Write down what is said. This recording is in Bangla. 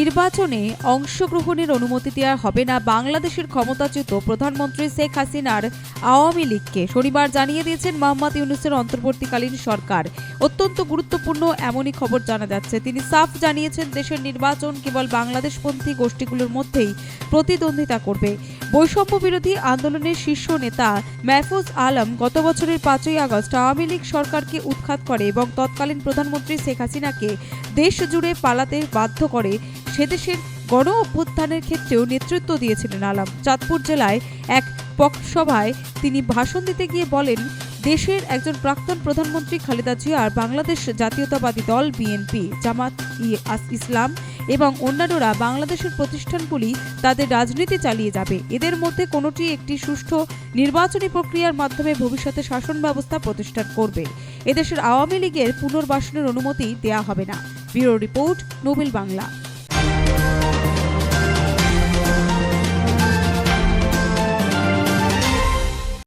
নির্বাচনে অংশগ্রহণের অনুমতি দেওয়া হবে না বাংলাদেশের ক্ষমতাচ্যুত প্রধানমন্ত্রী শেখ হাসিনার আওয়ামী লীগকে শনিবার জানিয়ে দিয়েছেন মোহাম্মদ ইউনূসের অন্তর্বর্তীকালীন সরকার। অত্যন্ত গুরুত্বপূর্ণ এমনই খবর জানা যাচ্ছে। তিনি সাফ জানিয়েছেন দেশের নির্বাচন কেবল বাংলাদেশপন্থী গোষ্ঠীগুলোর মধ্যেই প্রতিদ্বন্দ্বিতা করবে। বৈষম্য বিরোধী আন্দোলনের শীর্ষ নেতা মাহফুজ আলম গত বছরের 5ই আগস্ট আওয়ামী লীগ সরকারকে উৎখাত করে এবং তৎকালীন প্রধানমন্ত্রী শেখ হাসিনাকে দেশ জুড়ে পালাতে বাধ্য করে। সেদেশের গণ অভ্যুত্থানের ক্ষেত্রেও নেতৃত্ব দিয়েছিলেন আলম। চাঁদপুর জেলায় এক পথসভায় তিনি ভাষণ দিতে গিয়ে বলেন, দেশের একজন প্রাক্তন প্রধানমন্ত্রী খালেদা জিয়া আর বাংলাদেশ জাতীয়তাবাদী দল বিএনপি, জামাত ইসলাম এবং অন্যান্যরা বাংলাদেশের প্রতিষ্ঠানগুলি তাদের রাজনীতি চালিয়ে যাবে। এদের মধ্যে কোনোটি একটি সুষ্ঠু নির্বাচনী প্রক্রিয়ার মাধ্যমে ভবিষ্যতে শাসন ব্যবস্থা প্রতিষ্ঠা করবে। এদেশের আওয়ামী লীগের পুনর্বাসনের অনুমতি দেয়া হবে না। Bureau report, Nobel Bangla.